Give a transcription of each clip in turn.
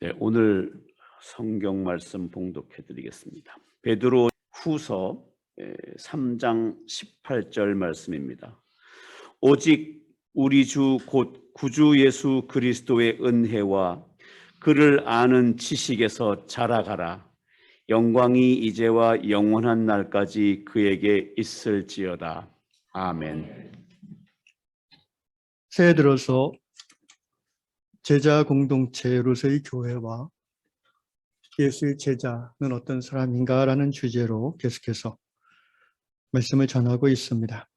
네, 오늘 성경 말씀 봉독해 드리겠습니다. 베드로 후서 3장 18절 말씀입니다. 오직 우리 주 곧 구주 예수 그리스도의 은혜와 그를 아는 지식에서 자라가라. 영광이 이제와 영원한 날까지 그에게 있을지어다. 아멘. 새해 들어서 제자 공동체로서의 교회와 예수의 제자는 어떤 사람인가라는 주제로 계속해서 말씀을 전하고 있습니다.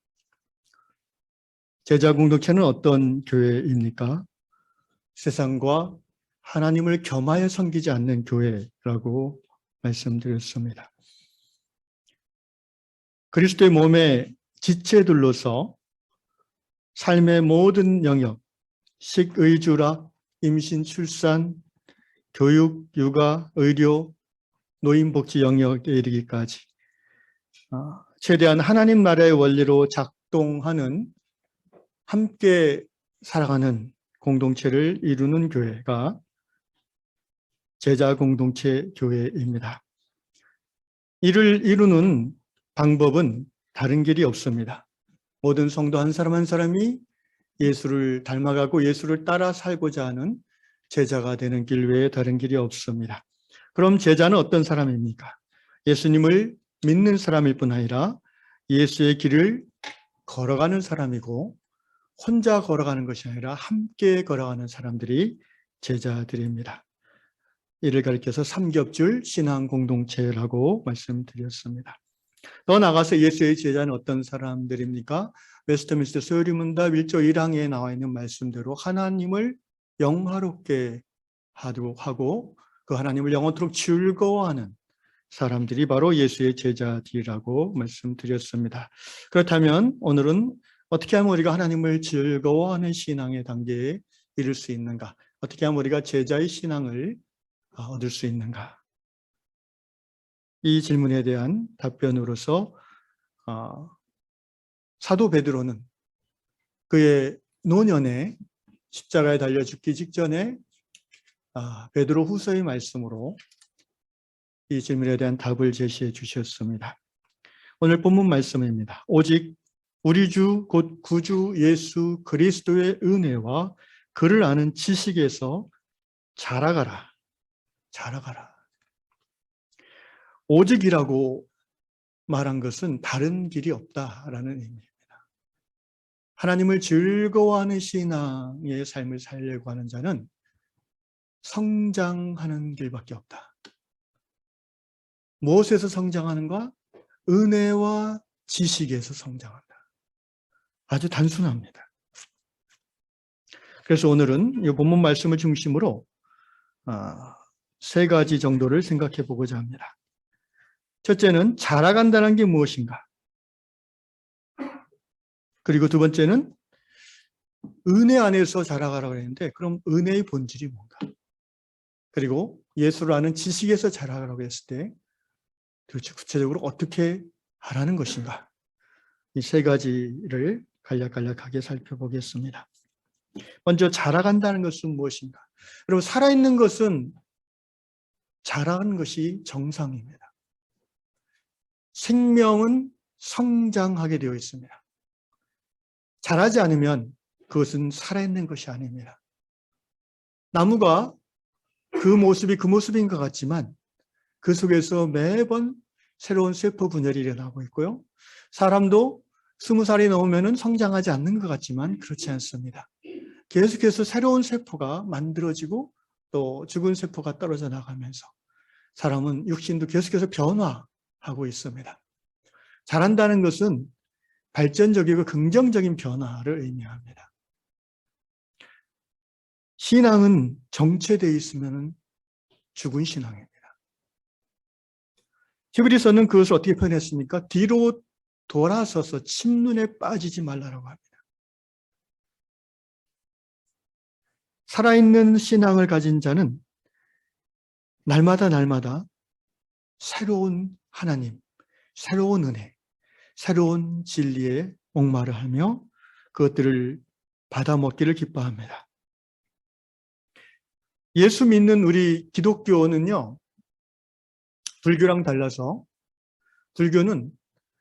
제자 공동체는 어떤 교회입니까? 세상과 하나님을 겸하여 섬기지 않는 교회라고 말씀드렸습니다. 그리스도의 몸의 지체들로서 삶의 모든 영역, 식의주라, 임신, 출산, 교육, 육아, 의료, 노인복지 영역에 이르기까지 최대한 하나님 나라의 원리로 작동하는 함께 살아가는 공동체를 이루는 교회가 제자 공동체 교회입니다. 이를 이루는 방법은 다른 길이 없습니다. 모든 성도 한 사람 한 사람이 예수를 닮아가고 예수를 따라 살고자 하는 제자가 되는 길 외에 다른 길이 없습니다. 그럼 제자는 어떤 사람입니까? 예수님을 믿는 사람일 뿐 아니라 예수의 길을 걸어가는 사람이고 혼자 걸어가는 것이 아니라 함께 걸어가는 사람들이 제자들입니다. 이를 가리켜서 삼겹줄 신앙 공동체라고 말씀드렸습니다. 더 나아가서 예수의 제자는 어떤 사람들입니까? 웨스트민스터 소요리문답 1조 1항에 나와 있는 말씀대로 하나님을 영화롭게 하고 그 하나님을 영원토록 즐거워하는 사람들이 바로 예수의 제자들이라고 말씀드렸습니다. 그렇다면 오늘은 어떻게 하면 우리가 하나님을 즐거워하는 신앙의 단계에 이를 수 있는가? 어떻게 하면 우리가 제자의 신앙을 얻을 수 있는가? 이 질문에 대한 답변으로서 사도 베드로는 그의 노년에 십자가에 달려 죽기 직전에 베드로 후서의 말씀으로 이 질문에 대한 답을 제시해 주셨습니다. 오늘 본문 말씀입니다. 오직 우리 주 곧 구주 예수 그리스도의 은혜와 그를 아는 지식에서 자라가라. 자라가라. 오직이라고 말한 것은 다른 길이 없다라는 의미입니다. 하나님을 즐거워하는 신앙의 삶을 살려고 하는 자는 성장하는 길밖에 없다. 무엇에서 성장하는가? 은혜와 지식에서 성장한다. 아주 단순합니다. 그래서 오늘은 이 본문 말씀을 중심으로 세 가지 정도를 생각해 보고자 합니다. 첫째는 자라간다는 게 무엇인가? 그리고 두 번째는 은혜 안에서 자라가라고 했는데 그럼 은혜의 본질이 뭔가? 그리고 예수를 아는 지식에서 자라가라고 했을 때 도대체 구체적으로 어떻게 하라는 것인가? 이 세 가지를 간략간략하게 살펴보겠습니다. 먼저 자라간다는 것은 무엇인가? 여러분, 살아있는 것은 자라는 것이 정상입니다. 생명은 성장하게 되어 있습니다. 자라지 않으면 그것은 살아있는 것이 아닙니다. 나무가 그 모습이 그 모습인 것 같지만 그 속에서 매번 새로운 세포 분열이 일어나고 있고요. 사람도 20살이 넘으면 성장하지 않는 것 같지만 그렇지 않습니다. 계속해서 새로운 세포가 만들어지고 또 죽은 세포가 떨어져 나가면서 사람은 육신도 계속해서 변화하고 있습니다. 자란다는 것은 발전적이고 긍정적인 변화를 의미합니다. 신앙은 정체되어 있으면 죽은 신앙입니다. 히브리서는 그것을 어떻게 표현했습니까? 뒤로 돌아서서 침눈에 빠지지 말라고 합니다. 살아있는 신앙을 가진 자는 날마다 새로운 하나님, 새로운 은혜, 새로운 진리에 목마르 하며 그것들을 받아먹기를 기뻐합니다. 예수 믿는 우리 기독교는요, 불교랑 달라서 불교는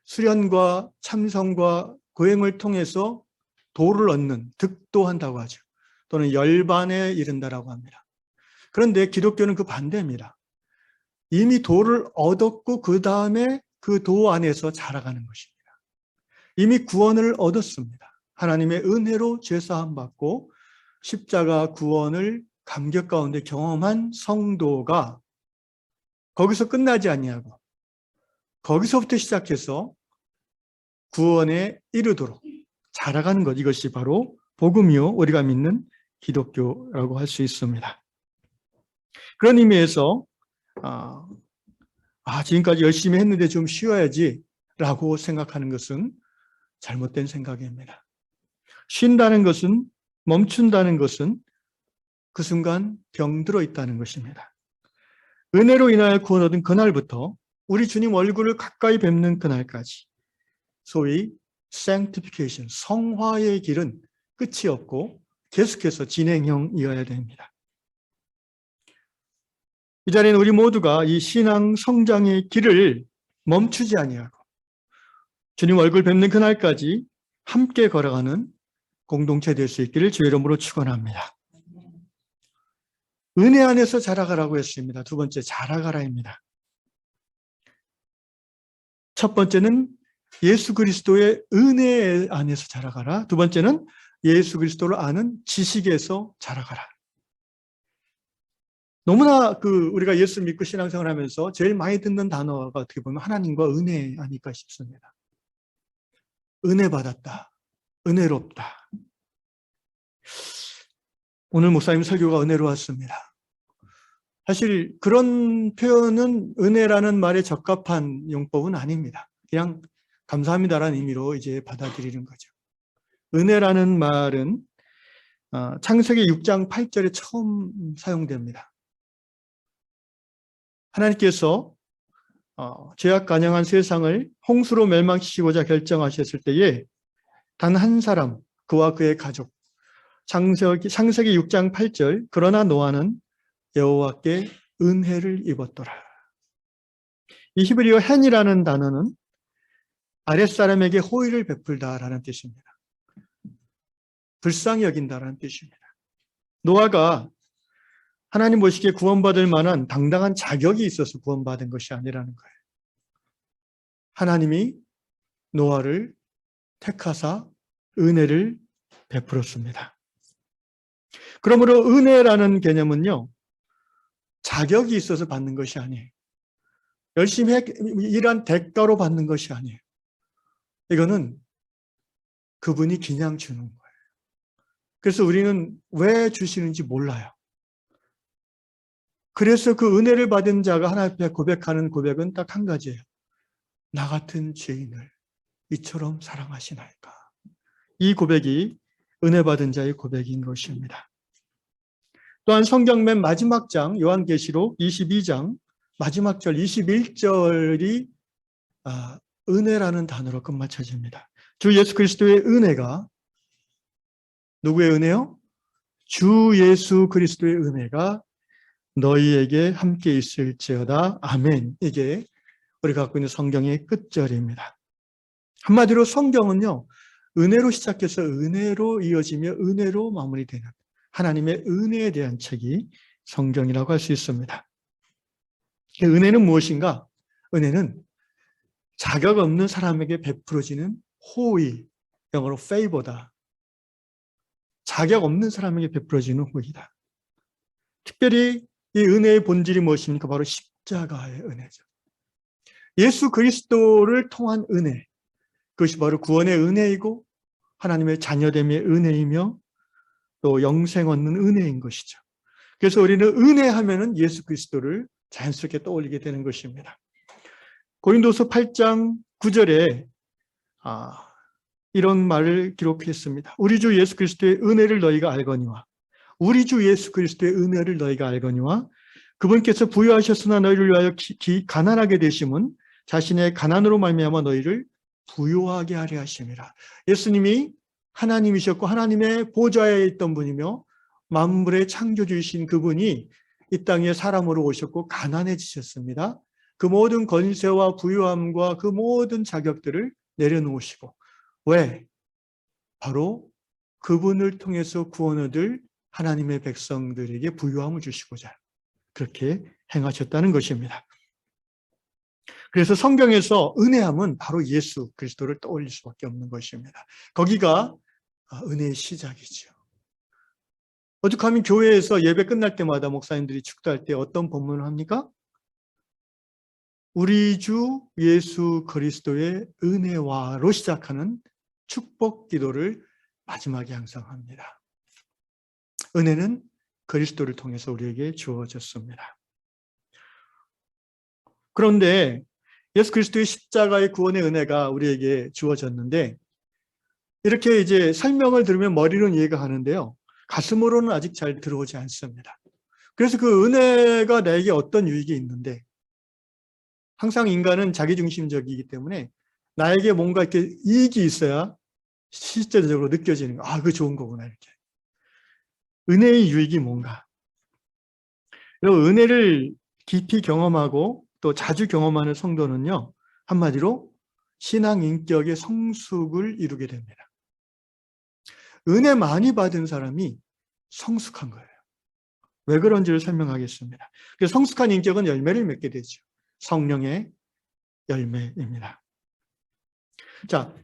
수련과 참선과 고행을 통해서 도를 얻는, 득도한다고 하죠. 또는 열반에 이른다라고 합니다. 그런데 기독교는 그 반대입니다. 이미 도를 얻었고 그 다음에 그 도 안에서 자라가는 것입니다. 이미 구원을 얻었습니다. 하나님의 은혜로 죄사함 받고 십자가 구원을 감격 가운데 경험한 성도가 거기서 끝나지 아니하고 거기서부터 시작해서 구원에 이르도록 자라가는 것, 이것이 바로 복음이요, 우리가 믿는 기독교라고 할 수 있습니다. 그런 의미에서 지금까지 열심히 했는데 좀 쉬어야지 라고 생각하는 것은 잘못된 생각입니다. 쉰다는 것은, 멈춘다는 것은 그 순간 병들어 있다는 것입니다. 은혜로 인하여 구원 얻은 그날부터 우리 주님 얼굴을 가까이 뵙는 그날까지 소위 sanctification, 성화의 길은 끝이 없고 계속해서 진행형이어야 됩니다. 이 자리에는 우리 모두가 이 신앙 성장의 길을 멈추지 아니하고 주님 얼굴 뵙는 그날까지 함께 걸어가는 공동체 될 수 있기를 주의 이름으로 축원합니다. 은혜 안에서 자라가라고 했습니다. 두 번째, 자라가라입니다. 첫 번째는 예수 그리스도의 은혜 안에서 자라가라. 두 번째는 예수 그리스도를 아는 지식에서 자라가라. 너무나 우리가 예수 믿고 신앙생활 하면서 제일 많이 듣는 단어가 어떻게 보면 하나님과 은혜 아닐까 싶습니다. 은혜 받았다. 은혜롭다. 오늘 목사님 설교가 은혜로웠습니다. 사실 그런 표현은 은혜라는 말에 적합한 용법은 아닙니다. 그냥 감사합니다라는 의미로 이제 받아들이는 거죠. 은혜라는 말은 창세기 6장 8절에 처음 사용됩니다. 하나님께서 죄악 간영한 세상을 홍수로 멸망시키고자 결정하셨을 때에 단 한 사람, 그와 그의 가족, 창세기 6장 8절, 그러나 노아는 여호와께 은혜를 입었더라. 이 히브리어 헨이라는 단어는 아랫사람에게 호의를 베풀다라는 뜻입니다. 불쌍히 여긴다라는 뜻입니다. 노아가 하나님 보시기에 구원받을 만한 당당한 자격이 있어서 구원받은 것이 아니라는 거예요. 하나님이 노아를 택하사 은혜를 베풀었습니다. 그러므로 은혜라는 개념은요, 자격이 있어서 받는 것이 아니에요. 열심히 일한 대가로 받는 것이 아니에요. 이거는 그분이 그냥 주는 거예요. 그래서 우리는 왜 주시는지 몰라요. 그래서 그 은혜를 받은 자가 하나님 앞에 고백하는 고백은 딱 한 가지예요. 나 같은 죄인을 이처럼 사랑하시나이까. 이 고백이 은혜 받은 자의 고백인 것입니다. 또한 성경 맨 마지막 장 요한계시록 22장 마지막 절 21절이 은혜라는 단어로 끝마쳐집니다. 주 예수 그리스도의 은혜가, 누구의 은혜요? 주 예수 그리스도의 은혜가 너희에게 함께 있을지어다. 아멘. 이게 우리가 갖고 있는 성경의 끝절입니다. 한마디로 성경은요, 은혜로 시작해서 은혜로 이어지며 은혜로 마무리되는 하나님의 은혜에 대한 책이 성경이라고 할 수 있습니다. 은혜는 무엇인가? 은혜는 자격 없는 사람에게 베풀어지는 호의, 영어로 favor다. 자격 없는 사람에게 베풀어지는 호의다. 특별히 이 은혜의 본질이 무엇입니까? 바로 십자가의 은혜죠. 예수 그리스도를 통한 은혜, 그것이 바로 구원의 은혜이고 하나님의 자녀됨의 은혜이며 또 영생 얻는 은혜인 것이죠. 그래서 우리는 은혜하면은 예수 그리스도를 자연스럽게 떠올리게 되는 것입니다. 고린도서 8장 9절에 이런 말을 기록했습니다. 우리 주 예수 그리스도의 은혜를 너희가 알거니와, 우리 주 예수 그리스도의 은혜를 너희가 알거니와, 그분께서 부유하셨으나 너희를 위하여 가난하게 되심은 자신의 가난으로 말미암아 너희를 부유하게 하려 하심이라. 예수님이 하나님이셨고 하나님의 보좌에 있던 분이며 만물의 창조주이신 그분이 이 땅에 사람으로 오셨고 가난해지셨습니다. 그 모든 권세와 부유함과 그 모든 자격들을 내려놓으시고, 왜? 바로 그분을 통해서 구원 얻을 하나님의 백성들에게 부유함을 주시고자 그렇게 행하셨다는 것입니다. 그래서 성경에서 은혜함은 바로 예수 그리스도를 떠올릴 수밖에 없는 것입니다. 거기가 은혜의 시작이죠. 오죽하면 교회에서 예배 끝날 때마다 목사님들이 축도할 때 어떤 본문을 합니까? 우리 주 예수 그리스도의 은혜와로 시작하는 축복 기도를 마지막에 항상 합니다. 은혜는 그리스도를 통해서 우리에게 주어졌습니다. 그런데 예수 그리스도의 십자가의 구원의 은혜가 우리에게 주어졌는데, 이렇게 이제 설명을 들으면 머리로는 이해가 가는데요, 가슴으로는 아직 잘 들어오지 않습니다. 그래서 그 은혜가 나에게 어떤 유익이 있는데, 항상 인간은 자기중심적이기 때문에 나에게 뭔가 이렇게 이익이 있어야 실제적으로 느껴지는 거. 아, 그거 좋은 거구나, 이렇게. 은혜의 유익이 뭔가. 그리고 은혜를 깊이 경험하고 또 자주 경험하는 성도는요, 한마디로 신앙 인격의 성숙을 이루게 됩니다. 은혜 많이 받은 사람이 성숙한 거예요. 왜 그런지를 설명하겠습니다. 그래서 성숙한 인격은 열매를 맺게 되죠. 성령의 열매입니다. 자,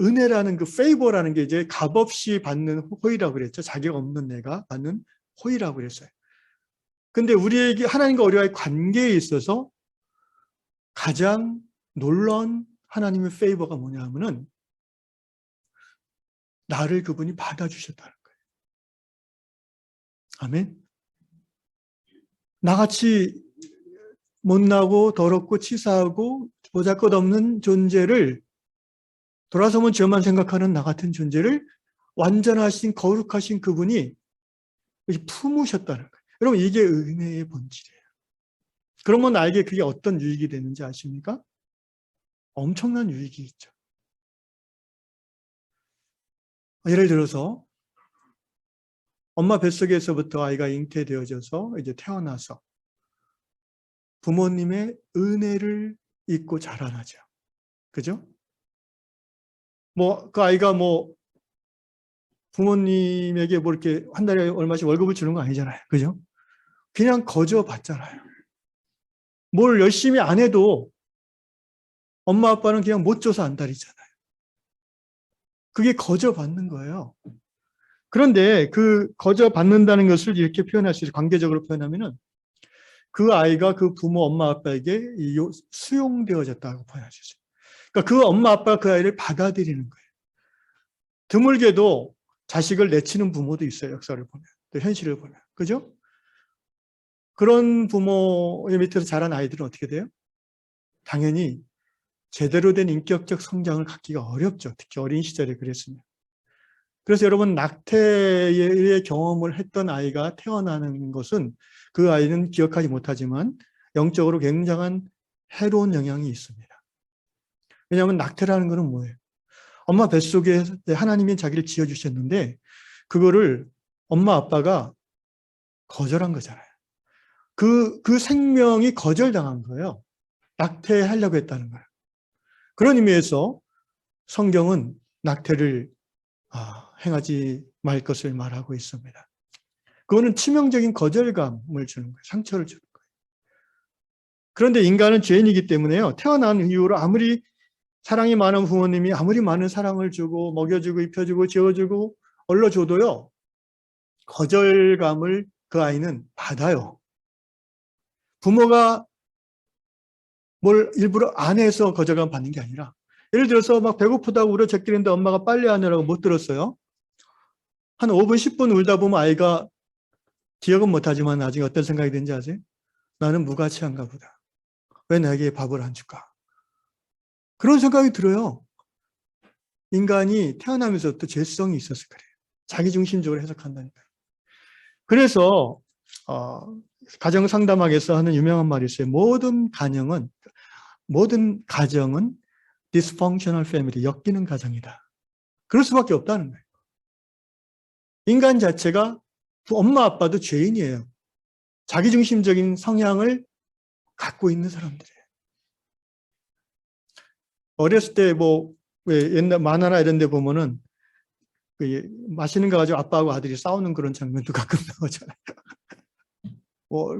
은혜라는 그 페이버라는 게 이제 값없이 받는 호의라고 그랬죠. 자격 없는 내가 받는 호의라고 그랬어요. 근데 우리에게 하나님과 우리와의 관계에 있어서 가장 놀라운 하나님의 페이버가 뭐냐 하면은 나를 그분이 받아주셨다는 거예요. 아멘. 나같이 못나고 더럽고 치사하고 보잘것없는 존재를, 돌아서면 죄만 생각하는 나 같은 존재를 완전하신 거룩하신 그분이 품으셨다는 거예요. 여러분, 이게 은혜의 본질이에요. 그러면 나에게 그게 어떤 유익이 되는지 아십니까? 엄청난 유익이 있죠. 예를 들어서 엄마 뱃속에서부터 아이가 잉태되어져서 이제 태어나서 부모님의 은혜를 잊고 자라나죠. 그죠? 그 아이가 부모님에게 이렇게 한 달에 얼마씩 월급을 주는 거 아니잖아요. 그죠? 그냥 거저 받잖아요. 뭘 열심히 안 해도 엄마 아빠는 그냥 못 줘서 안달이잖아요. 그게 거저 받는 거예요. 그런데 그 거저 받는다는 것을 이렇게 표현할 수 있어요. 관계적으로 표현하면은 그 아이가 그 부모 엄마 아빠에게 수용되어졌다고 표현할 수 있어요. 그러니까 그 엄마 아빠가 그 아이를 받아들이는 거예요. 드물게도 자식을 내치는 부모도 있어요. 역사를 보면, 또 현실을 보면. 그죠? 그런 부모의 밑에서 자란 아이들은 어떻게 돼요? 당연히 제대로 된 인격적 성장을 갖기가 어렵죠. 특히 어린 시절에 그랬으면. 그래서 여러분, 낙태의 경험을 했던 아이가 태어나는 것은 그 아이는 기억하지 못하지만 영적으로 굉장한 해로운 영향이 있습니다. 왜냐하면 낙태라는 것은 뭐예요? 엄마 뱃속에 하나님이 자기를 지어주셨는데 그거를 엄마 아빠가 거절한 거잖아요. 그 생명이 거절당한 거예요. 낙태하려고 했다는 거예요. 그런 의미에서 성경은 낙태를 행하지 말 것을 말하고 있습니다. 그거는 치명적인 거절감을 주는 거예요. 상처를 주는 거예요. 그런데 인간은 죄인이기 때문에요, 태어난 이후로 아무리 사랑이 많은 부모님이 아무리 많은 사랑을 주고 먹여주고 입혀주고 재워주고 얼러줘도요, 거절감을 그 아이는 받아요. 부모가 뭘 일부러 안 해서 거절감 받는 게 아니라, 예를 들어서 막 배고프다고 울어 제끼는데 엄마가 빨리 하느라고 못 들었어요. 한 5분 10분 울다 보면 아이가 기억은 못하지만 나중에 어떤 생각이 드는지 아세요? 나는 무가치한가 보다. 왜 나에게 밥을 안 줄까? 그런 생각이 들어요. 인간이 태어나면서부터 죄성이 있어서 그래요. 자기중심적으로 해석한다니까요. 그래서 가정상담학에서 하는 유명한 말이 있어요. 모든 가정은 dysfunctional family, 엮이는 가정이다. 그럴 수밖에 없다는 거예요. 인간 자체가 엄마 아빠도 죄인이에요. 자기중심적인 성향을 갖고 있는 사람들이에요. 어렸을 때 왜 옛날 만화나 이런 데 보면은 맛있는 거 가지고 아빠하고 아들이 싸우는 그런 장면도 가끔 나오잖아요.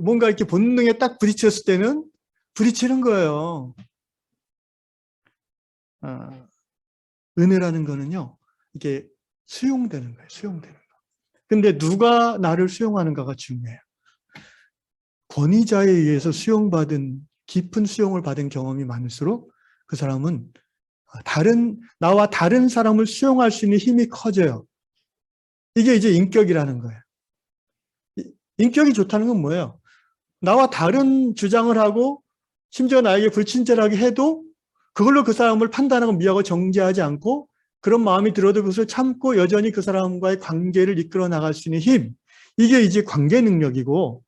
뭔가 이렇게 본능에 딱 부딪혔을 때는 부딪히는 거예요. 은혜라는 거는요, 이게 수용되는 거예요. 수용되는 거. 근데 누가 나를 수용하는가가 중요해요. 권위자에 의해서 깊은 수용을 받은 경험이 많을수록 그 사람은 나와 다른 사람을 수용할 수 있는 힘이 커져요. 이게 이제 인격이라는 거예요. 인격이 좋다는 건 뭐예요? 나와 다른 주장을 하고 심지어 나에게 불친절하게 해도 그걸로 그 사람을 판단하고 미워하고 정죄하지 않고 그런 마음이 들어도 그것을 참고 여전히 그 사람과의 관계를 이끌어 나갈 수 있는 힘. 이게 이제 관계 능력이고,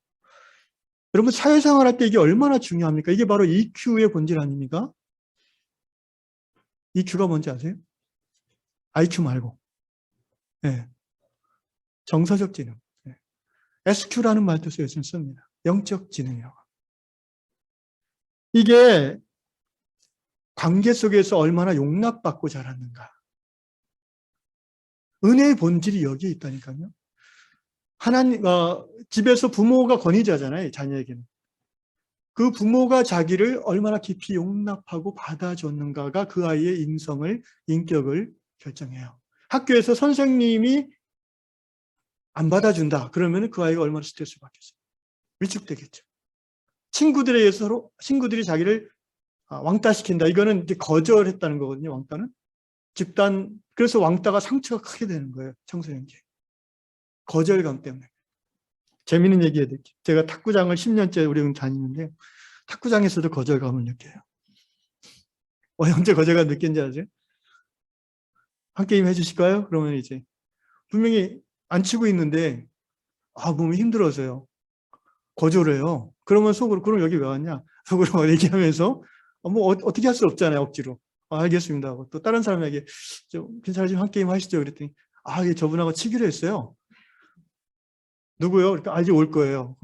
여러분 사회생활할 때 이게 얼마나 중요합니까? 이게 바로 EQ의 본질 아닙니까? EQ가 뭔지 아세요? IQ 말고. 네. 정서적 지능. 네. SQ라는 말도 요즘 씁니다. 영적 지능이라고. 이게 관계 속에서 얼마나 용납받고 자랐는가. 은혜의 본질이 여기에 있다니까요. 집에서 부모가 권위자잖아요, 자녀에게는. 그 부모가 자기를 얼마나 깊이 용납하고 받아줬는가가 그 아이의 인격을 결정해요. 학교에서 선생님이 안 받아준다. 그러면 그 아이가 얼마나 스트레스를 받겠어요. 위축되겠죠. 친구들이 자기를 왕따시킨다. 이거는 이제 거절했다는 거거든요, 왕따는. 그래서 왕따가 상처가 크게 되는 거예요, 청소년기. 거절감 때문에. 재미있는 얘기 해드릴게요. 제가 탁구장을 10년째 우리 다니는데 탁구장에서도 거절감을 느껴요. 언제 거절감 느낀지 아세요? 한 게임 해주실까요? 그러면 이제 분명히 안 치고 있는데 몸이 힘들어서요. 거절해요. 그러면 속으로 그럼 여기 왜 왔냐? 속으로 얘기하면서 어떻게 할 수 없잖아요, 억지로. 알겠습니다 하고 또 다른 사람에게 좀 괜찮으시면 한 게임 하시죠. 그랬더니 예, 저분하고 치기로 했어요. 누구요? 그러니까 이제 올 거예요.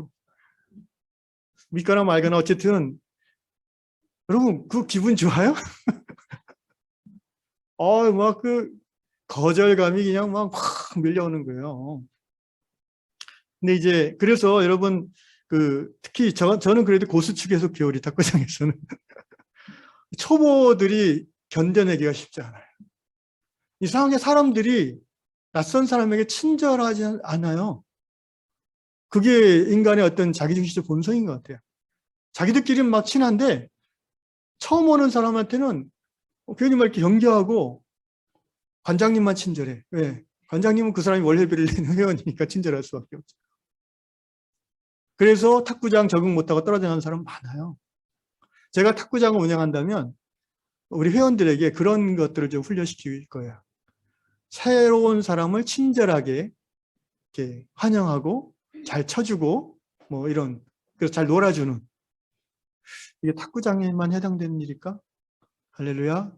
믿거나 말거나 어쨌든 여러분 그 기분 좋아요? 막 그 거절감이 그냥 막 확 밀려오는 거예요. 근데 이제 그래서 여러분 특히 저는 그래도 고수 측에서 우리 탁구장에서는 초보들이 견뎌내기가 쉽지 않아요. 이상하게 사람들이 낯선 사람에게 친절하지 않아요. 그게 인간의 어떤 자기중심적 본성인 것 같아요. 자기들끼리는 막 친한데 처음 오는 사람한테는 괜히 막 이렇게 연기하고 관장님만 친절해. 왜? 관장님은 그 사람이 월회비를 내는 회원이니까 친절할 수밖에 없죠. 그래서 탁구장 적응 못하고 떨어져 나가는 사람 많아요. 제가 탁구장을 운영한다면 우리 회원들에게 그런 것들을 좀 훈련시킬 거예요. 새로운 사람을 친절하게 이렇게 환영하고 잘 쳐주고 그래서 잘 놀아주는, 이게 탁구장에만 해당되는 일일까? 할렐루야.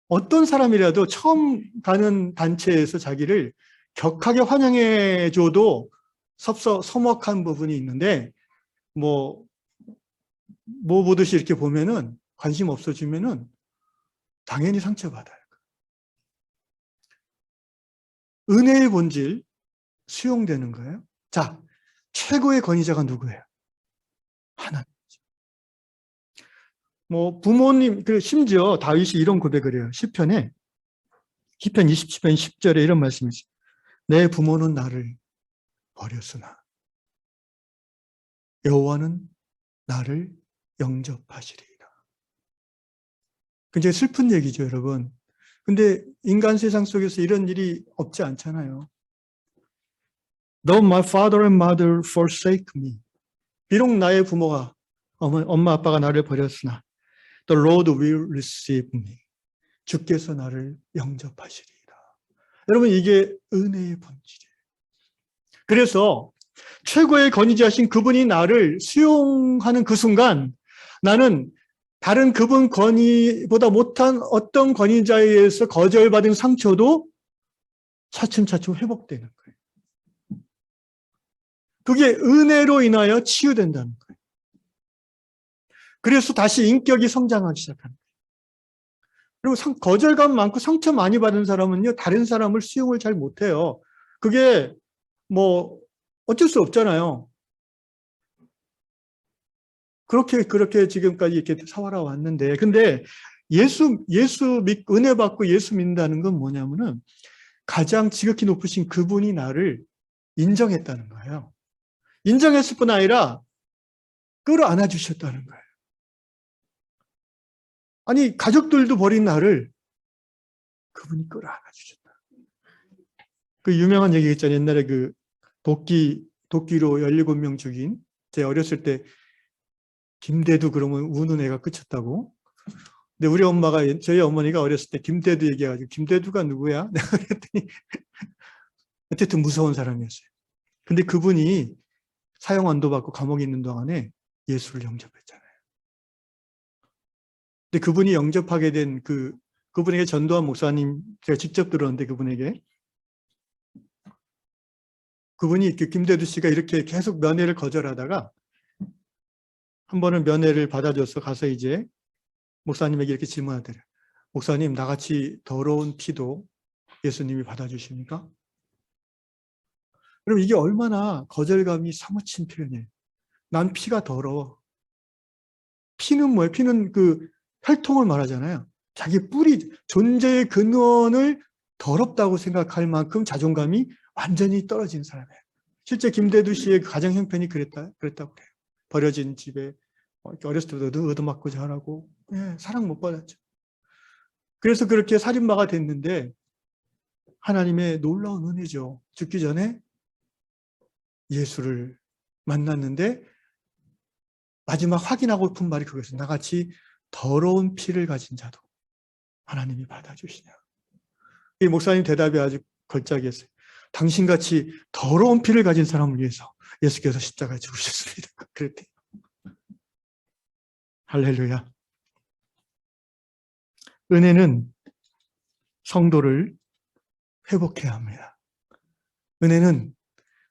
어떤 사람이라도 처음 가는 단체에서 자기를 격하게 환영해줘도 서먹한 부분이 있는데 보듯이 이렇게 보면은 관심 없어지면은 당연히 상처받아요. 은혜의 본질 수용되는 거예요. 자, 최고의 권위자가 누구예요? 하나님이죠. 부모님, 심지어 다윗이 이런 고백을 해요. 시편 27편 10절에 이런 말씀이 있어요. 내 부모는 나를 버렸으나 여호와는 나를 영접하시리이다. 굉장히 슬픈 얘기죠, 여러분. 근데 인간 세상 속에서 이런 일이 없지 않잖아요. Though my father and mother forsake me. 비록 나의 부모가, 엄마 아빠가 나를 버렸으나 The Lord will receive me. 주께서 나를 영접하시리이다. 여러분, 이게 은혜의 본질이에요. 그래서 최고의 권위자신 그분이 나를 수용하는 그 순간 나는 다른 그분 권위보다 못한 어떤 권위자에 의해서 거절받은 상처도 차츰차츰 회복되는 거예요. 그게 은혜로 인하여 치유된다는 거예요. 그래서 다시 인격이 성장하기 시작하는 거예요. 그리고 거절감 많고 상처 많이 받은 사람은요, 다른 사람을 수용을 잘 못해요. 그게 뭐 어쩔 수 없잖아요. 그렇게 지금까지 이렇게 살아 왔는데, 근데 은혜 받고 예수 믿는다는 건 뭐냐면은 가장 지극히 높으신 그분이 나를 인정했다는 거예요. 인정했을 뿐 아니라 끌어안아 주셨다는 거예요. 아니, 가족들도 버린 나를 그분이 끌어안아 주셨다. 그 유명한 얘기 있잖아요. 옛날에 그 도끼로 17명 죽인, 제 어렸을 때 김대두 그러면 우는 애가 끝이었다고. 근데 우리 엄마가, 저희 어머니가 어렸을 때 김대두 얘기해가지고, 김대두가 누구야? 내가 그랬더니, 어쨌든 무서운 사람이었어요. 근데 그분이 사형 안도 받고 감옥에 있는 동안에 예수를 영접했잖아요. 근데 그분이 영접하게 된 그분에게 전도한 목사님, 제가 직접 들었는데 그분이 김대두 씨가 이렇게 계속 면회를 거절하다가 한 번은 면회를 받아줘서 가서 이제 목사님에게 이렇게 질문하더래요. 목사님, 나같이 더러운 피도 예수님이 받아주십니까? 그럼 이게 얼마나 거절감이 사무친 표현이에요. 난 피가 더러워. 피는 뭐예요? 피는 그 혈통을 말하잖아요. 자기 뿌리, 존재의 근원을 더럽다고 생각할 만큼 자존감이 완전히 떨어진 사람이에요. 실제 김대두 씨의 가정 형편이 그랬다고 그래요. 버려진 집에 어렸을 때부터 얻어맞고 자라고, 사랑 못 받았죠. 그래서 그렇게 살인마가 됐는데 하나님의 놀라운 은혜죠. 죽기 전에 예수를 만났는데 마지막 확인하고픈 말이 그거였어요. 나같이 더러운 피를 가진 자도 하나님이 받아주시냐. 이 목사님 대답이 아주 걸작이었어요. 당신같이 더러운 피를 가진 사람을 위해서 예수께서 십자가에 죽으셨습니다. 그랬대요. 할렐루야. 은혜는 성도를 회복해야 합니다. 은혜는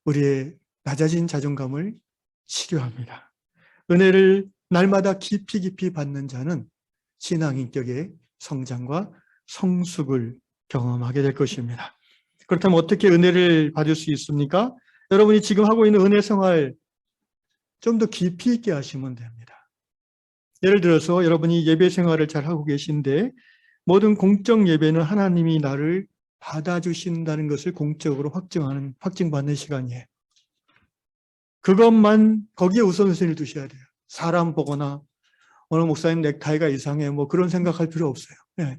우리의 낮아진 자존감을 치료합니다. 은혜를 날마다 깊이 받는 자는 신앙 인격의 성장과 성숙을 경험하게 될 것입니다. 그렇다면 어떻게 은혜를 받을 수 있습니까? 여러분이 지금 하고 있는 은혜 생활 좀 더 깊이 있게 하시면 됩니다. 예를 들어서 여러분이 예배 생활을 잘 하고 계신데 모든 공적 예배는 하나님이 나를 받아주신다는 것을 공적으로 확증받는 시간이에요. 그것만 거기에 우선순위를 두셔야 돼요. 사람 보거나 오늘 목사님 넥타이가 이상해 뭐 그런 생각할 필요 없어요. 네.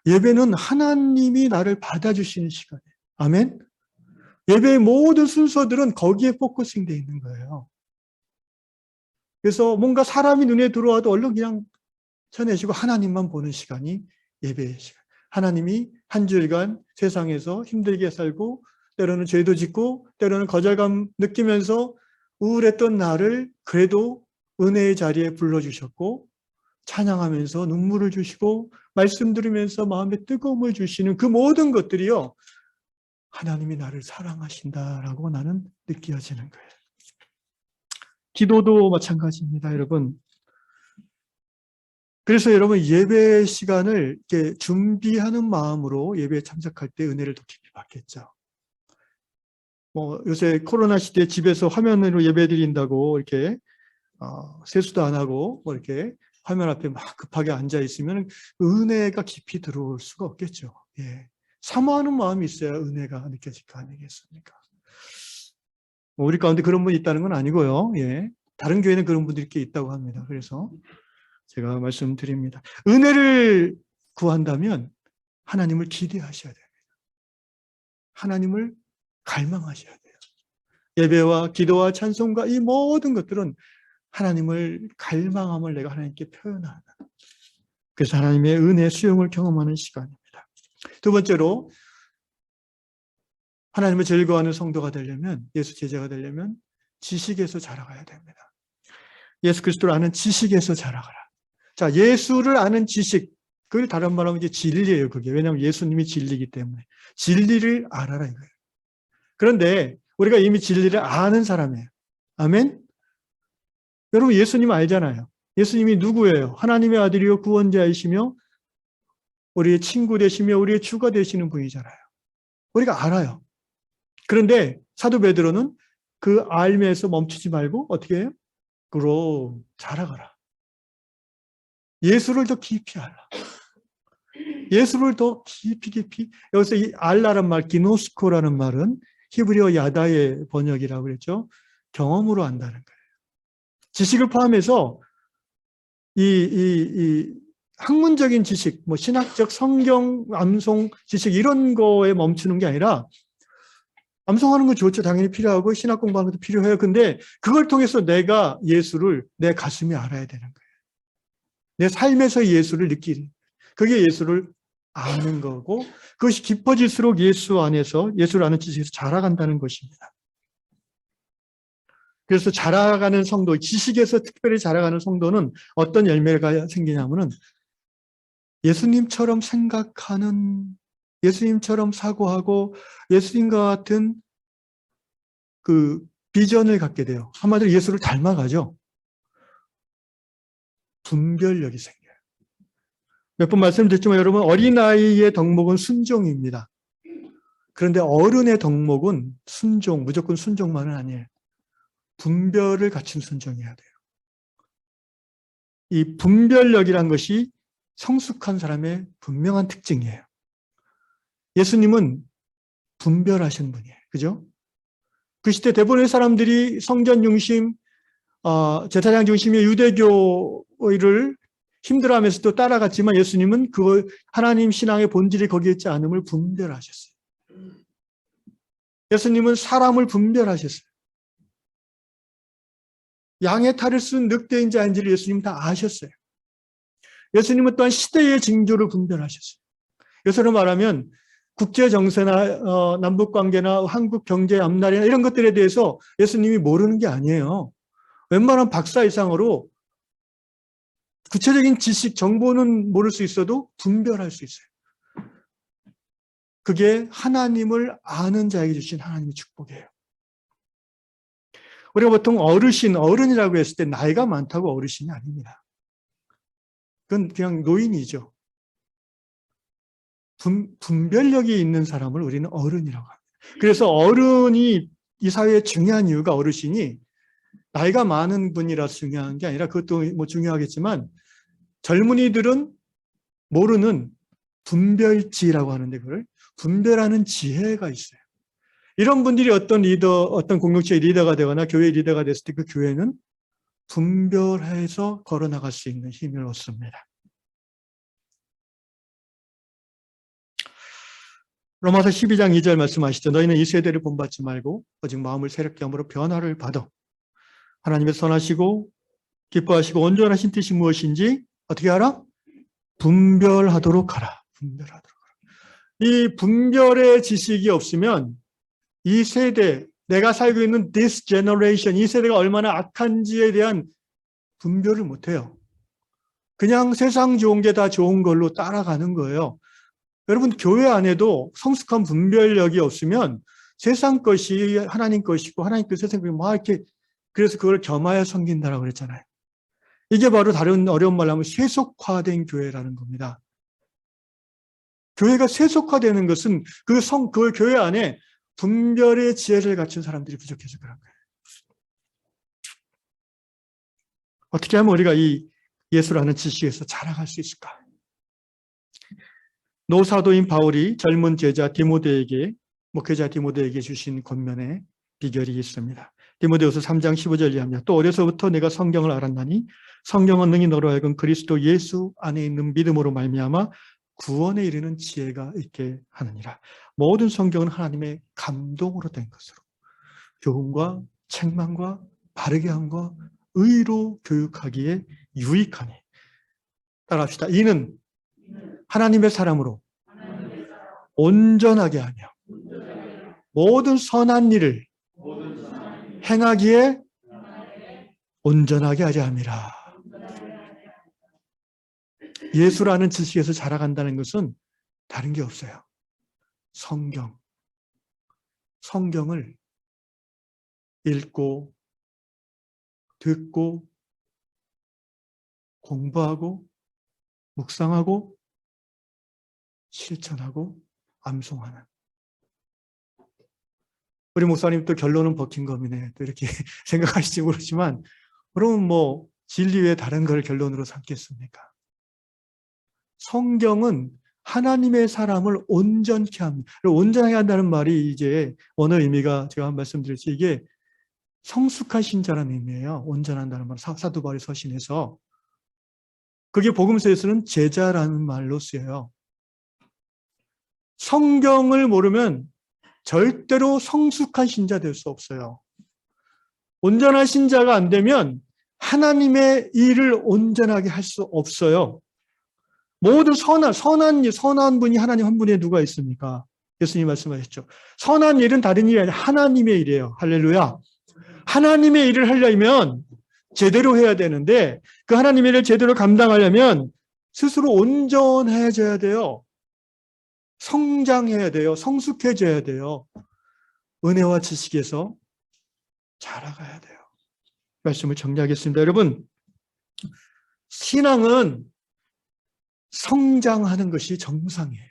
예배는 하나님이 나를 받아주시는 시간이에요. 아멘. 예배의 모든 순서들은 거기에 포커싱 되어 있는 거예요. 그래서 뭔가 사람이 눈에 들어와도 얼른 그냥 쳐내시고 하나님만 보는 시간이 예배의 시간. 하나님이 한 주일간 세상에서 힘들게 살고 때로는 죄도 짓고 때로는 거절감 느끼면서 우울했던 나를 그래도 은혜의 자리에 불러주셨고 찬양하면서 눈물을 주시고 말씀 들으면서 마음에 뜨거움을 주시는 그 모든 것들이요. 하나님이 나를 사랑하신다라고 나는 느껴지는 거예요. 기도도 마찬가지입니다, 여러분. 그래서 여러분 예배 시간을 이렇게 준비하는 마음으로 예배에 참석할 때 은혜를 더 깊이 받겠죠. 뭐 요새 코로나 시대에 집에서 화면으로 예배 드린다고 이렇게 세수도 안 하고 뭐 이렇게 화면 앞에 막 급하게 앉아 있으면 은혜가 깊이 들어올 수가 없겠죠. 예. 사모하는 마음이 있어야 은혜가 느껴질 거 아니겠습니까? 뭐 우리 가운데 그런 분이 있다는 건 아니고요. 예. 다른 교회는 그런 분들이 이렇게 있다고 합니다. 그래서 제가 말씀드립니다. 은혜를 구한다면 하나님을 기대하셔야 됩니다. 하나님을 갈망하셔야 돼요. 예배와 기도와 찬송과 이 모든 것들은 하나님을 갈망함을 내가 하나님께 표현하는, 그래서 하나님의 은혜 수용을 경험하는 시간입니다. 두 번째로 하나님을 즐거워하는 성도가 되려면, 예수 제자가 되려면 지식에서 자라가야 됩니다. 예수 그리스도를 아는 지식에서 자라가라. 자, 예수를 아는 지식, 그걸 다른 말로 하면 이제 진리예요, 그게. 왜냐하면 예수님이 진리이기 때문에. 진리를 알아라 이거예요. 그런데 우리가 이미 진리를 아는 사람이에요. 아멘? 여러분, 예수님 알잖아요. 예수님이 누구예요? 하나님의 아들이요 구원자이시며 우리의 친구 되시며 우리의 주가 되시는 분이잖아요. 우리가 알아요. 그런데 사도 베드로는 그 알면서 멈추지 말고 어떻게 해요? 그로 자라가라. 예수를 더 깊이 알라. 예수를 더 깊이 여기서 이 알라란 말, 기노스코라는 말은 히브리어 야다의 번역이라고 그랬죠. 경험으로 안다는 거예요. 지식을 포함해서 이 학문적인 지식, 뭐 신학적 성경 암송 지식 이런 거에 멈추는 게 아니라 암송하는 건 좋죠. 당연히 필요하고 신학 공부하는 것도 필요해요. 근데 그걸 통해서 내가 예수를 내 가슴에 알아야 되는 거예요. 내 삶에서 예수를 느끼는. 그게 예수를 아는 거고 그것이 깊어질수록 예수 안에서 예수를 아는 지식에서 자라간다는 것입니다. 그래서 자라가는 성도, 지식에서 특별히 자라가는 성도는 어떤 열매가 생기냐면은 예수님처럼 생각하는, 예수님처럼 사고하고 예수님과 같은 그 비전을 갖게 돼요. 한마디로 예수를 닮아가죠. 분별력이 생겨요. 몇 번 말씀드렸지만 여러분, 어린아이의 덕목은 순종입니다. 그런데 어른의 덕목은 순종, 무조건 순종만은 아니에요. 분별을 갖춘 순종해야 돼요. 이 분별력이란 것이 성숙한 사람의 분명한 특징이에요. 예수님은 분별하신 분이에요. 그죠? 그 시대 대부분의 사람들이 성전 중심, 제사장 중심의 유대교를 힘들어하면서도 따라갔지만 예수님은 그 하나님 신앙의 본질이 거기에 있지 않음을 분별하셨어요. 예수님은 사람을 분별하셨어요. 양의 탈을 쓴 늑대인지 아닌지를 예수님은 다 아셨어요. 예수님은 또한 시대의 징조를 분별하셨어요. 요새로 말하면 국제 정세나 남북 관계나 한국 경제 앞날이나 이런 것들에 대해서 예수님이 모르는 게 아니에요. 웬만한 박사 이상으로 구체적인 지식, 정보는 모를 수 있어도 분별할 수 있어요. 그게 하나님을 아는 자에게 주신 하나님의 축복이에요. 우리가 보통 어른이라고 했을 때 나이가 많다고 어르신이 아닙니다. 그건 그냥 노인이죠. 분별력이 있는 사람을 우리는 어른이라고 합니다. 그래서 어른이 이 사회에 중요한 이유가 어르신이 나이가 많은 분이라서 중요한 게 아니라 그것도 뭐 중요하겠지만 젊은이들은 모르는 분별지라고 하는데 그걸 분별하는 지혜가 있어요. 이런 분들이 어떤 공동체의 리더가 되거나 교회 리더가 됐을 때 그 교회는 분별해서 걸어나갈 수 있는 힘을 얻습니다. 로마서 12장 2절 말씀하시죠. 너희는 이 세대를 본받지 말고 오직 마음을 새롭게 함으로 변화를 받아 하나님의 선하시고 기뻐하시고 온전하신 뜻이 무엇인지 어떻게 알아? 분별하도록 하라. 분별하도록 하라. 이 분별의 지식이 없으면 이 세대, 내가 살고 있는 this generation, 이 세대가 얼마나 악한지에 대한 분별을 못해요. 그냥 세상 좋은 게 다 좋은 걸로 따라가는 거예요. 여러분, 교회 안에도 성숙한 분별력이 없으면 세상 것이 하나님 것이고 하나님 것 세상 것이 막 이렇게 그래서 그걸 겸하여 섬긴다라고 그랬잖아요. 이게 바로 다른 어려운 말로 하면 세속화된 교회라는 겁니다. 교회가 세속화되는 것은 그 교회 안에 분별의 지혜를 갖춘 사람들이 부족해서 그런 거예요. 어떻게 하면 우리가 이 예수라는 지식에서 자라갈 수 있을까? 노사도인 바울이 젊은 제자 디모데에게, 목회자 디모데에게 주신 권면의 비결이 있습니다. 디모데후서 3장 15절 이하입니다. 또 어려서부터 내가 성경을 알았나니 성경은 능히 너로 하여금 그리스도 예수 안에 있는 믿음으로 말미암아 구원에 이르는 지혜가 있게 하느니라. 모든 성경은 하나님의 감동으로 된 것으로 교훈과 책망과 바르게 함과 의로 교육하기에 유익하니. 따라합시다. 이는 하나님의 사람으로 온전하게 하며 모든 선한 일을 행하기에 온전하게 하려 함이라. 예수라는 지식에서 자라간다는 것은 다른 게 없어요. 성경을 읽고 듣고 공부하고 묵상하고 실천하고 암송하는. 우리 목사님 또 결론은 버킹검이네. 또 이렇게 생각하실지 모르지만, 그러면 뭐 진리 외에 다른 걸 결론으로 삼겠습니까? 성경은 하나님의 사람을 온전케 합니다. 온전하게 한다는 말이 이제 원어 의미가 제가 한 말씀드렸지, 이게 성숙하신 자라는 의미예요. 온전한다는 말, 사도 바울의 서신에서. 그게 복음서에서는 제자라는 말로 쓰여요. 성경을 모르면 절대로 성숙한 신자 될 수 없어요. 온전한 신자가 안 되면 하나님의 일을 온전하게 할 수 없어요. 모두 선한 분이 하나님 한 분에 누가 있습니까? 예수님 말씀하셨죠. 선한 일은 다른 일이 아니라 하나님의 일이에요. 할렐루야. 하나님의 일을 하려면 제대로 해야 되는데, 그 하나님의 일을 제대로 감당하려면 스스로 온전해져야 돼요. 성장해야 돼요. 성숙해져야 돼요. 은혜와 지식에서 자라가야 돼요. 말씀을 정리하겠습니다. 여러분, 신앙은 성장하는 것이 정상이에요.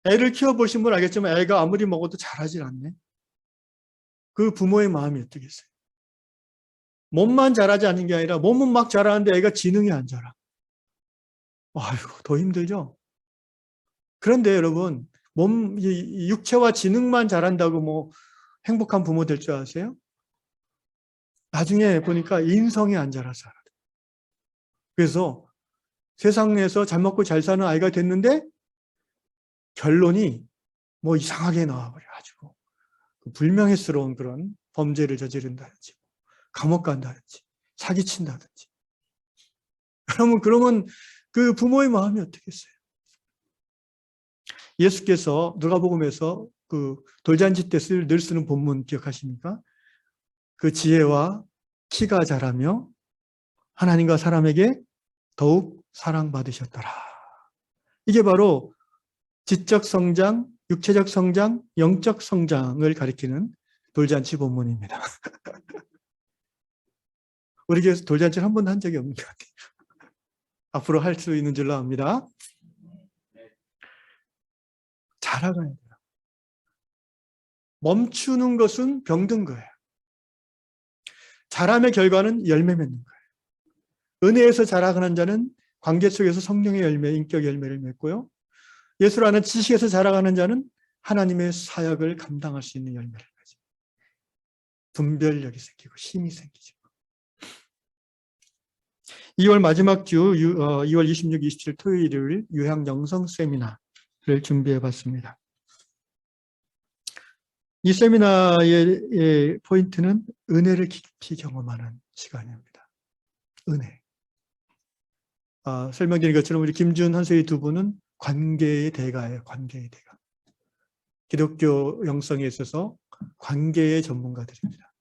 애를 키워보신 분 알겠지만 애가 아무리 먹어도 자라질 않네. 그 부모의 마음이 어떻겠어요? 몸만 자라지 않는 게 아니라 몸은 막 자라는데 애가 지능이 안 자라. 아이고, 더 힘들죠? 그런데 여러분, 육체와 지능만 자란다고 뭐 행복한 부모 될 줄 아세요? 나중에 보니까 인성이 안 자라서. 그래서 세상에서 잘 먹고 잘 사는 아이가 됐는데 결론이 뭐 이상하게 나와버려가지고 불명예스러운 그런 범죄를 저지른다든지 감옥 간다든지 사기친다든지. 그러면 그 부모의 마음이 어떻겠어요? 예수께서 누가복음에서 그 돌잔치 때 늘 쓰는 본문 기억하십니까? 그 지혜와 키가 자라며 하나님과 사람에게 더욱 사랑받으셨더라. 이게 바로 지적 성장, 육체적 성장, 영적 성장을 가리키는 돌잔치 본문입니다. 우리 교회에서 돌잔치를 한 번도 한 적이 없는 것 같아요. 앞으로 할 수 있는 줄로 압니다. 자라가야 돼요. 멈추는 것은 병든 거예요. 자람의 결과는 열매 맺는 거예요. 은혜에서 자라가는 자는 관계 속에서 성령의 열매, 인격 열매를 맺고요. 예수라는 지식에서 자라가는 자는 하나님의 사역을 감당할 수 있는 열매를 가지고 분별력이 생기고 힘이 생기죠. 2월 마지막 주 2월 26, 27 토요일을 요양 영성 세미나를 준비해 봤습니다. 이 세미나의 포인트는 은혜를 깊이 경험하는 시간입니다. 은혜. 설명드린 것처럼 우리 김준, 한세희 두 분은 관계의 대가예요. 관계의 대가. 기독교 영성에 있어서 관계의 전문가들입니다.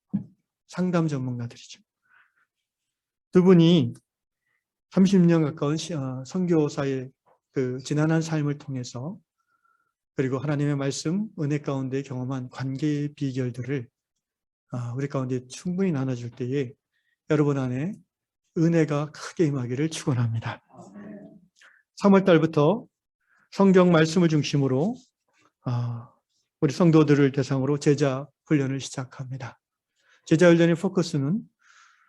상담 전문가들이죠. 두 분이 30년 가까운 선교사의 그 지난한 삶을 통해서 그리고 하나님의 말씀, 은혜 가운데 경험한 관계의 비결들을 우리 가운데 충분히 나눠줄 때에 여러분 안에 은혜가 크게 임하기를 축원합니다. 3월 달부터 성경 말씀을 중심으로 우리 성도들을 대상으로 제자 훈련을 시작합니다. 제자 훈련의 포커스는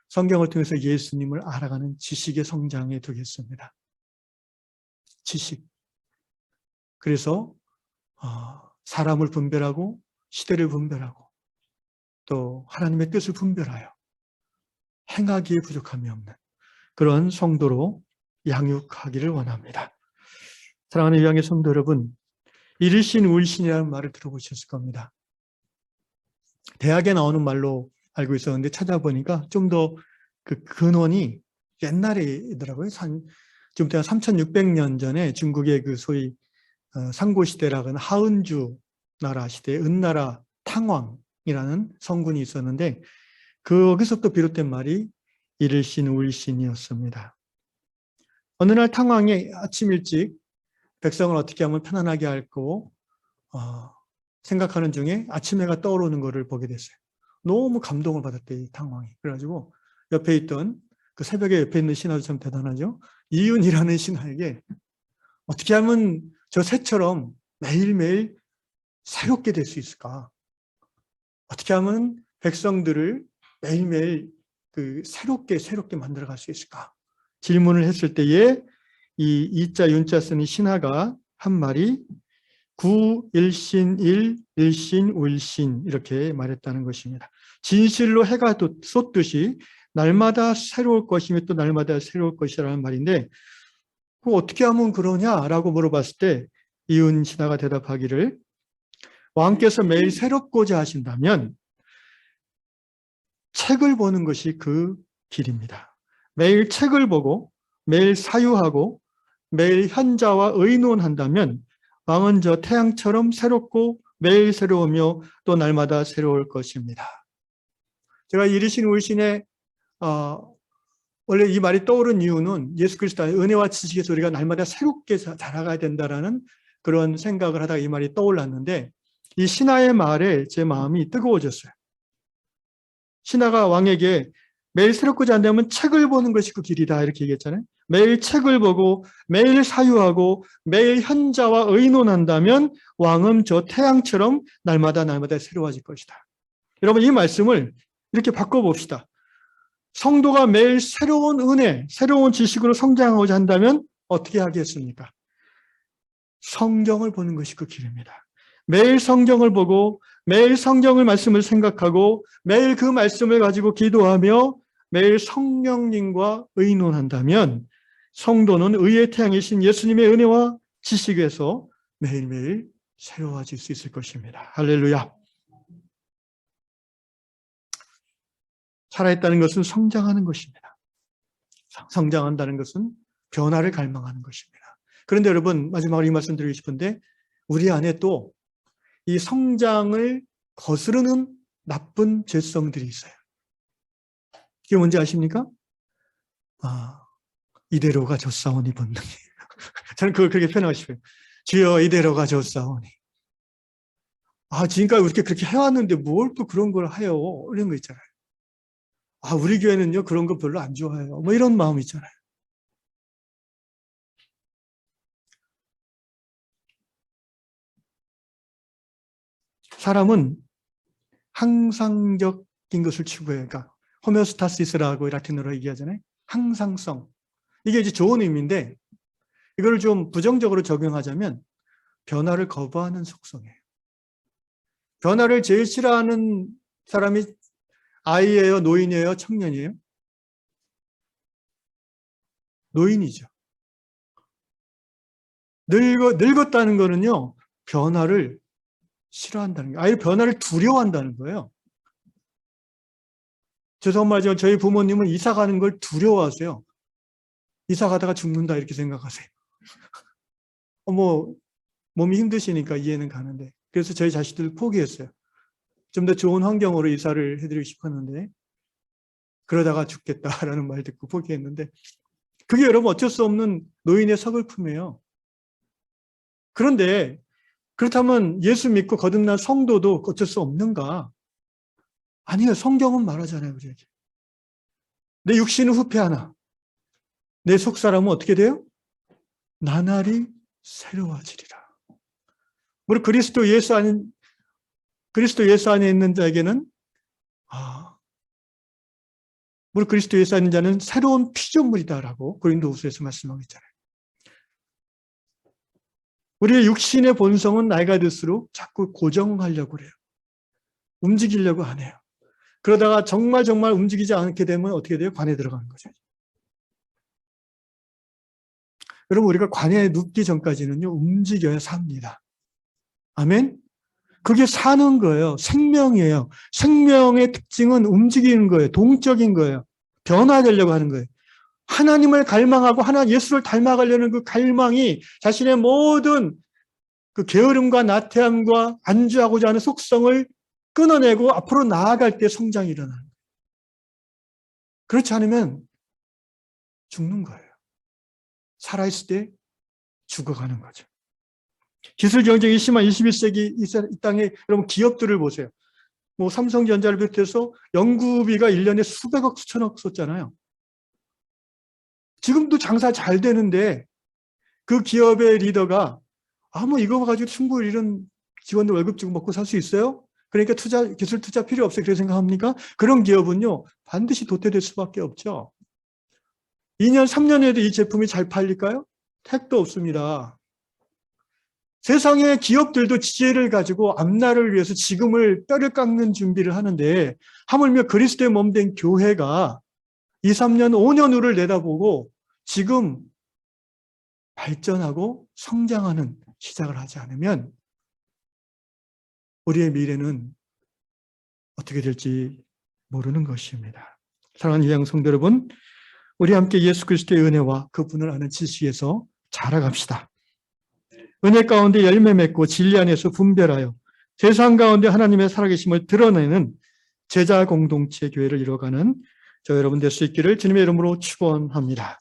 성경을 통해서 예수님을 알아가는 지식의 성장에 두겠습니다. 지식. 그래서 사람을 분별하고 시대를 분별하고 또 하나님의 뜻을 분별하여 행하기에 부족함이 없는 그런 성도로 양육하기를 원합니다. 사랑하는 유양의 성도 여러분, 이르신 울신이라는 말을 들어보셨을 겁니다. 대학에 나오는 말로 알고 있었는데 찾아보니까 좀 더 그 근원이 옛날이더라고요. 지금부터 3600년 전에 중국의 그 소위 상고시대라고 하는 하은주 나라 시대에 은나라 탕왕이라는 성군이 있었는데 거기서부터 비롯된 말이 이르신 울신이었습니다. 어느 날 탕왕이 아침 일찍 백성을 어떻게 하면 편안하게 할고 생각하는 중에 아침 해가 떠오르는 것을 보게 됐어요. 너무 감동을 받았대, 이 탕왕이. 그래가지고 옆에 있던 그 새벽에 옆에 있는 신하도 참 대단하죠. 이윤이라는 신하에게 어떻게 하면 저 새처럼 매일매일 새롭게 될 수 있을까? 어떻게 하면 백성들을 매일매일 그 새롭게 만들어갈 수 있을까? 질문을 했을 때에 이 이자 윤자 쓰는 신하가 한 말이 구일신 일신 우일신 이렇게 말했다는 것입니다. 진실로 해가 솟듯이 날마다 새로울 것이며 또 날마다 새로울 것이라는 말인데 어떻게 하면 그러냐라고 물어봤을 때 이윤 신하가 대답하기를 왕께서 매일 새롭고자 하신다면 책을 보는 것이 그 길입니다. 매일 책을 보고 매일 사유하고 매일 현자와 의논한다면 왕은 저 태양처럼 새롭고 매일 새로우며 또 날마다 새로울 것입니다. 제가 이르신 울신의 원래 이 말이 떠오른 이유는 예수 그리스도의 은혜와 지식에서 우리가 날마다 새롭게 자라가야 된다라는 그런 생각을 하다가 이 말이 떠올랐는데 이 신하의 말에 제 마음이 뜨거워졌어요. 신하가 왕에게 매일 새롭고자 한다면 책을 보는 것이 그 길이다 이렇게 얘기했잖아요. 매일 책을 보고 매일 사유하고 매일 현자와 의논한다면 왕은 저 태양처럼 날마다 새로워질 것이다. 여러분 이 말씀을 이렇게 바꿔봅시다. 성도가 매일 새로운 은혜, 새로운 지식으로 성장하고자 한다면 어떻게 하겠습니까? 성경을 보는 것이 그 길입니다. 매일 성경을 보고 매일 성경의 말씀을 생각하고 매일 그 말씀을 가지고 기도하며 매일 성령님과 의논한다면 성도는 의의 태양이신 예수님의 은혜와 지식에서 매일매일 새로워질 수 있을 것입니다. 할렐루야. 살아있다는 것은 성장하는 것입니다. 성장한다는 것은 변화를 갈망하는 것입니다. 그런데 여러분 마지막으로 이 말씀 드리고 싶은데 우리 안에 또 이 성장을 거스르는 나쁜 죄성들이 있어요. 이게 뭔지 아십니까? 이대로가 좋사오니 본능이. 저는 그걸 그렇게 표현하고 싶어요. 주여 이대로가 좋사오니. 지금까지 우리 그렇게 해왔는데 뭘 또 그런 걸 해요. 이런 거 있잖아요. 우리 교회는요 그런 거 별로 안 좋아해요. 뭐 이런 마음 있잖아요. 사람은 항상적인 것을 추구해요. 그러니까 호메오스타시스라고 라틴어로 얘기하잖아요. 항상성. 이게 이제 좋은 의미인데 이걸 좀 부정적으로 적용하자면 변화를 거부하는 속성이에요. 변화를 제일 싫어하는 사람이 아이예요, 노인이에요, 청년이에요? 노인이죠. 늙었다는 거는요, 변화를 싫어한다는 거예요. 아예 변화를 두려워한다는 거예요. 죄송한 말이지만 저희 부모님은 이사 가는 걸 두려워하세요. 이사 가다가 죽는다 이렇게 생각하세요. 몸이 힘드시니까 이해는 가는데. 그래서 저희 자식들 포기했어요. 좀 더 좋은 환경으로 이사를 해드리고 싶었는데 그러다가 죽겠다라는 말 듣고 포기했는데 그게 여러분 어쩔 수 없는 노인의 서글픔이에요. 그런데 그렇다면 예수 믿고 거듭난 성도도 어쩔 수 없는가? 아니에요. 성경은 말하잖아요. 우리에게. 내 육신은 후패하나 내 속사람은 어떻게 돼요? 나날이 새로워지리라. 우리 그리스도 예수 안에 있는 자에게는 우리 그리스도 예수 안에 있는 자는 새로운 피조물이다라고 고린도후서에서 말씀하고 있잖아요. 우리의 육신의 본성은 나이가 들수록 자꾸 고정하려고 그래요. 움직이려고 안 해요. 그러다가 정말 움직이지 않게 되면 어떻게 돼요? 관에 들어가는 거죠. 여러분 우리가 관에 눕기 전까지는요 움직여야 삽니다. 아멘? 그게 사는 거예요. 생명이에요. 생명의 특징은 움직이는 거예요. 동적인 거예요. 변화되려고 하는 거예요. 하나님을 갈망하고 예수를 닮아가려는 그 갈망이 자신의 모든 그 게으름과 나태함과 안주하고자 하는 속성을 끊어내고 앞으로 나아갈 때 성장이 일어나는 거예요. 그렇지 않으면 죽는 거예요. 살아있을 때 죽어가는 거죠. 기술 경쟁이 심한 21세기 이 땅에 여러분 기업들을 보세요. 뭐 삼성전자를 비롯해서 연구비가 1년에 수백억, 수천억 썼잖아요. 지금도 장사 잘 되는데 그 기업의 리더가 뭐 이거 가지고 충분히 이런 직원들 월급 주고 먹고 살 수 있어요? 그러니까 기술 투자 필요 없어요. 그렇게 생각합니까? 그런 기업은요, 반드시 도태될 수밖에 없죠. 2년, 3년에도 이 제품이 잘 팔릴까요? 택도 없습니다. 세상의 기업들도 지혜를 가지고 앞날을 위해서 지금을 뼈를 깎는 준비를 하는데 하물며 그리스도의 몸된 교회가 2, 3년, 5년 후를 내다보고 지금 발전하고 성장하는 시작을 하지 않으면 우리의 미래는 어떻게 될지 모르는 것입니다. 사랑하는 유양 성도 여러분, 우리 함께 예수 그리스도의 은혜와 그분을 아는 지식에서 자라갑시다. 은혜 가운데 열매 맺고 진리 안에서 분별하여 세상 가운데 하나님의 살아계심을 드러내는 제자 공동체 교회를 이뤄가는 저 여러분 될 수 있기를 주님의 이름으로 축원합니다.